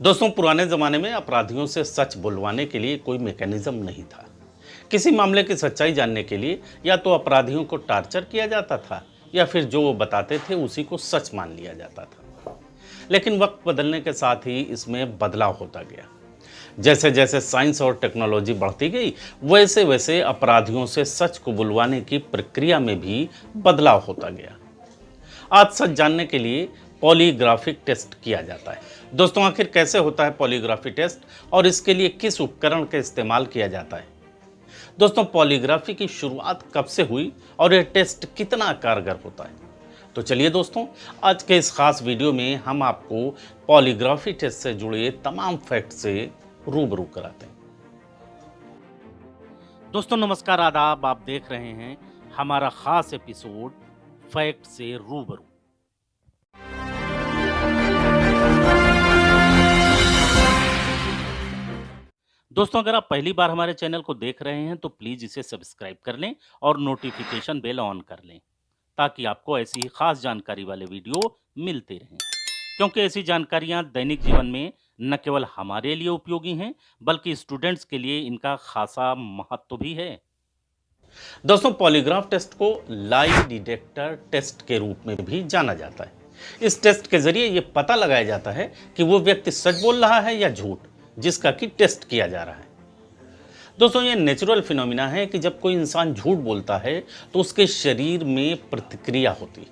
दोस्तों, पुराने ज़माने में अपराधियों से सच बुलवाने के लिए कोई मैकेनिज्म नहीं था। किसी मामले की सच्चाई जानने के लिए या तो अपराधियों को टार्चर किया जाता था या फिर जो वो बताते थे उसी को सच मान लिया जाता था। लेकिन वक्त बदलने के साथ ही इसमें बदलाव होता गया। जैसे जैसे साइंस और टेक्नोलॉजी बढ़ती गई, वैसे वैसे अपराधियों से सच को बुलवाने की प्रक्रिया में भी बदलाव होता गया। आज सच जानने के लिए पॉलीग्राफिक टेस्ट किया जाता है। दोस्तों, आखिर कैसे होता है पॉलीग्राफी टेस्ट और इसके लिए किस उपकरण का इस्तेमाल किया जाता है? दोस्तों, पॉलीग्राफी की शुरुआत कब से हुई और यह टेस्ट कितना कारगर होता है? तो चलिए दोस्तों, आज के इस खास वीडियो में हम आपको पॉलीग्राफी टेस्ट से जुड़े तमाम फैक्ट से रूबरू कराते हैं। दोस्तों नमस्कार, आदाब। आप देख रहे हैं हमारा खास एपिसोड फैक्ट से रूबरू। दोस्तों, अगर आप पहली बार हमारे चैनल को देख रहे हैं तो प्लीज़ इसे सब्सक्राइब कर लें और नोटिफिकेशन बेल ऑन कर लें ताकि आपको ऐसी ही खास जानकारी वाले वीडियो मिलते रहें, क्योंकि ऐसी जानकारियां दैनिक जीवन में न केवल हमारे लिए उपयोगी हैं बल्कि स्टूडेंट्स के लिए इनका खासा महत्व भी है। दोस्तों, पॉलीग्राफ टेस्ट को लाई डिटेक्टर टेस्ट के रूप में भी जाना जाता है। इस टेस्ट के जरिए यह पता लगाया जाता है कि वो व्यक्ति सच बोल रहा है या झूठ, जिसका कि टेस्ट किया जा रहा है। दोस्तों, ये नेचुरल फिनोमिना है कि जब कोई इंसान झूठ बोलता है तो उसके शरीर में प्रतिक्रिया होती है,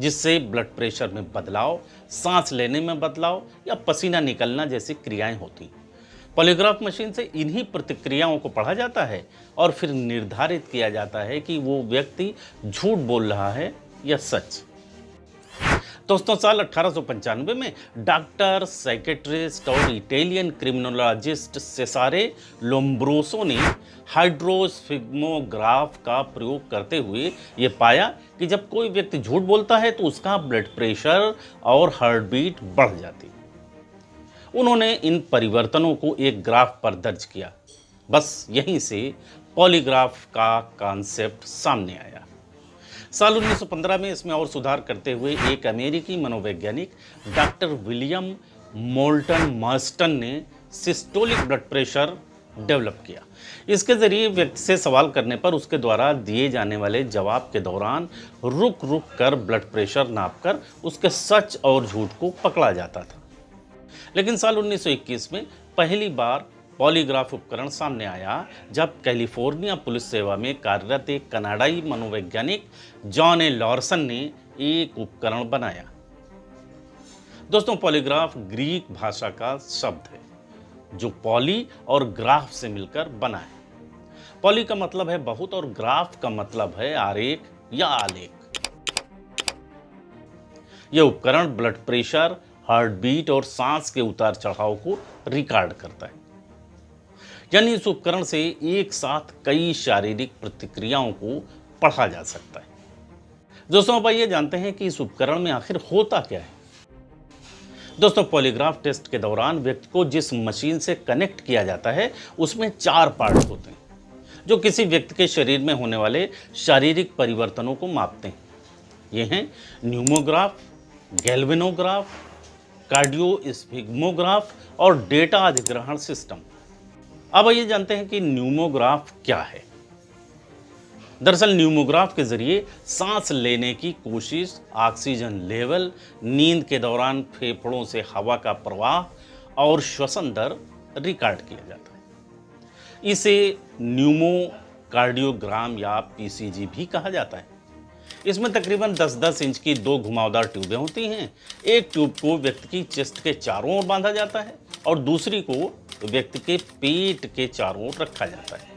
जिससे ब्लड प्रेशर में बदलाव, सांस लेने में बदलाव या पसीना निकलना जैसी क्रियाएं होती हैं। पॉलीग्राफ मशीन से इन्हीं प्रतिक्रियाओं को पढ़ा जाता है और फिर निर्धारित किया जाता है कि वो व्यक्ति झूठ बोल रहा है या सच। दोस्तों, साल 1895 में डॉक्टर, साइकेट्रिस्ट और इटालियन क्रिमिनोलॉजिस्ट सेसारे लोम्ब्रोसो ने हाइड्रोस्फिग्मोग्राफ का प्रयोग करते हुए ये पाया कि जब कोई व्यक्ति झूठ बोलता है तो उसका ब्लड प्रेशर और हार्ट बीट बढ़ जाती है। उन्होंने इन परिवर्तनों को एक ग्राफ पर दर्ज किया। बस यहीं से पॉलीग्राफ का कॉन्सेप्ट सामने आया। साल 1915 में इसमें और सुधार करते हुए एक अमेरिकी मनोवैज्ञानिक डॉक्टर विलियम मोल्टन मार्स्टन ने सिस्टोलिक ब्लड प्रेशर डेवलप किया। इसके जरिए व्यक्ति से सवाल करने पर उसके द्वारा दिए जाने वाले जवाब के दौरान रुक रुक कर ब्लड प्रेशर नापकर उसके सच और झूठ को पकड़ा जाता था। लेकिन साल 1921 में पहली बार पॉलीग्राफ उपकरण सामने आया जब कैलिफोर्निया पुलिस सेवा में कार्यरत एक कनाडाई मनोवैज्ञानिक जॉन ए लॉर्सन ने एक उपकरण बनाया। दोस्तों, पॉलीग्राफ ग्रीक भाषा का शब्द है जो पॉली और ग्राफ से मिलकर बना है। पॉली का मतलब है बहुत और ग्राफ का मतलब है आरेख या आलेख। यह उपकरण ब्लड प्रेशर, हार्ट बीट और सांस के उतार चढ़ाव को रिकॉर्ड करता है। यानी इस उपकरण से एक साथ कई शारीरिक प्रतिक्रियाओं को पढ़ा जा सकता है। दोस्तों, अब आइए जानते हैं कि इस उपकरण में आखिर होता क्या है। दोस्तों, पॉलीग्राफ टेस्ट के दौरान व्यक्ति को जिस मशीन से कनेक्ट किया जाता है उसमें 4 पार्ट होते हैं जो किसी व्यक्ति के शरीर में होने वाले शारीरिक परिवर्तनों को मापते हैं। ये हैं न्यूमोग्राफ, गैल्वेनोग्राफ, कार्डियोस्फिग्मोग्राफ और डेटा अधिग्रहण सिस्टम। अब आइए जानते हैं कि न्यूमोग्राफ क्या है। दरअसल न्यूमोग्राफ के जरिए सांस लेने की कोशिश, ऑक्सीजन लेवल, नींद के दौरान फेफड़ों से हवा का प्रवाह और श्वसन दर रिकॉर्ड किया जाता है। इसे न्यूमोकार्डियोग्राम या पीसीजी भी कहा जाता है। इसमें तकरीबन 10-10 इंच की 2 घुमावदार ट्यूबें होती हैं। एक ट्यूब को व्यक्ति की चेस्ट के चारों ओर बांधा जाता है और दूसरी को व्यक्ति के पेट के चारों ओर रखा जाता है।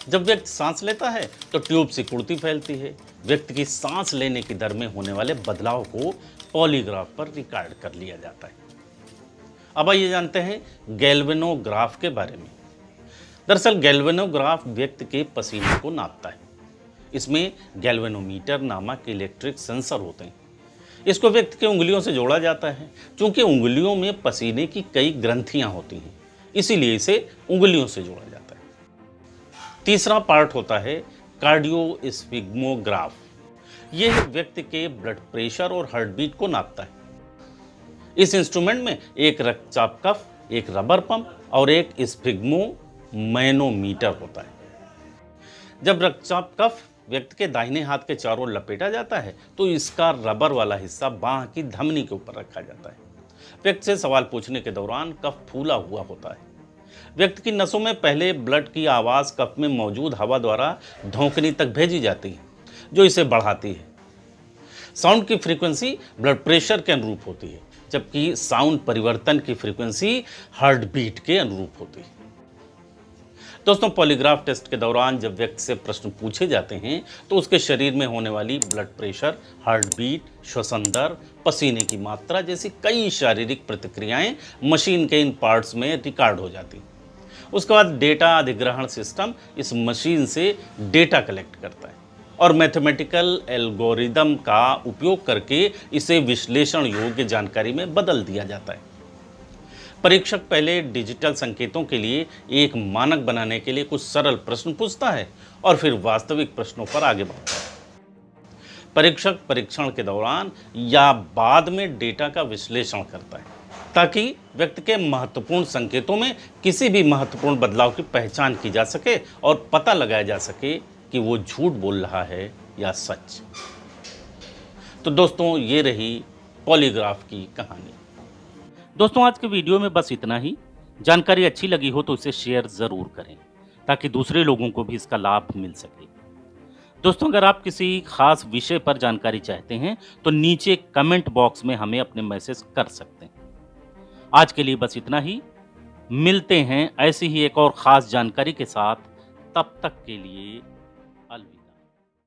जब व्यक्ति सांस लेता है तो ट्यूब से कुर्ती फैलती है। व्यक्ति की सांस लेने की दर में होने वाले बदलाव को पॉलीग्राफ पर रिकॉर्ड कर लिया जाता है। अब आइए जानते हैं गैल्वेनोग्राफ के बारे में। दरअसल गैल्वेनोग्राफ व्यक्ति के पसीने को नापता है। इसमें गैल्वेनोमीटर नामक इलेक्ट्रिक सेंसर होते हैं। इसको व्यक्ति के उंगलियों से जोड़ा जाता है। चूंकि उंगलियों में पसीने की कई ग्रंथियां होती हैं, इसीलिए इसे उंगलियों से जोड़ा जाता है। तीसरा पार्ट होता है कार्डियोस्फिग्मोग्राफ। यह व्यक्ति के ब्लड प्रेशर और हार्ट बीट को नापता है। इस इंस्ट्रूमेंट में एक रक्तचाप कफ, एक रबर पंप और एक स्फिग्मोमैनोमीटर होता है। जब रक्तचाप कफ व्यक्ति के दाहिने हाथ के चारों ओर लपेटा जाता है तो इसका रबर वाला हिस्सा बांह की धमनी के ऊपर रखा जाता है। व्यक्ति से सवाल पूछने के दौरान कफ फूला हुआ होता है। व्यक्ति की नसों में पहले ब्लड की आवाज़ कफ में मौजूद हवा द्वारा धौंकनी तक भेजी जाती है, जो इसे बढ़ाती है। साउंड की फ्रीक्वेंसी ब्लड प्रेशर के अनुरूप होती है, जबकि साउंड परिवर्तन की फ्रीक्वेंसी हार्ट बीट के अनुरूप होती है। दोस्तों, पॉलीग्राफ टेस्ट के दौरान जब व्यक्ति से प्रश्न पूछे जाते हैं तो उसके शरीर में होने वाली ब्लड प्रेशर, हार्ट बीट, श्वसन दर, पसीने की मात्रा जैसी कई शारीरिक प्रतिक्रियाएं मशीन के इन पार्ट्स में रिकॉर्ड हो जाती हैं। उसके बाद डेटा अधिग्रहण सिस्टम इस मशीन से डेटा कलेक्ट करता है और मैथमेटिकल एल्गोरिदम का उपयोग करके इसे विश्लेषण योग्य जानकारी में बदल दिया जाता है। परीक्षक पहले डिजिटल संकेतों के लिए एक मानक बनाने के लिए कुछ सरल प्रश्न पूछता है और फिर वास्तविक प्रश्नों पर आगे बढ़ता है। परीक्षक परीक्षण के दौरान या बाद में डेटा का विश्लेषण करता है ताकि व्यक्ति के महत्वपूर्ण संकेतों में किसी भी महत्वपूर्ण बदलाव की पहचान की जा सके और पता लगाया जा सके कि वो झूठ बोल रहा है या सच। तो दोस्तों, ये रही पॉलीग्राफ की कहानी। दोस्तों, आज के वीडियो में बस इतना ही। जानकारी अच्छी लगी हो तो इसे शेयर ज़रूर करें ताकि दूसरे लोगों को भी इसका लाभ मिल सके। दोस्तों, अगर आप किसी खास विषय पर जानकारी चाहते हैं तो नीचे कमेंट बॉक्स में हमें अपने मैसेज कर सकते हैं। आज के लिए बस इतना ही। मिलते हैं ऐसी ही एक और ख़ास जानकारी के साथ। तब तक के लिए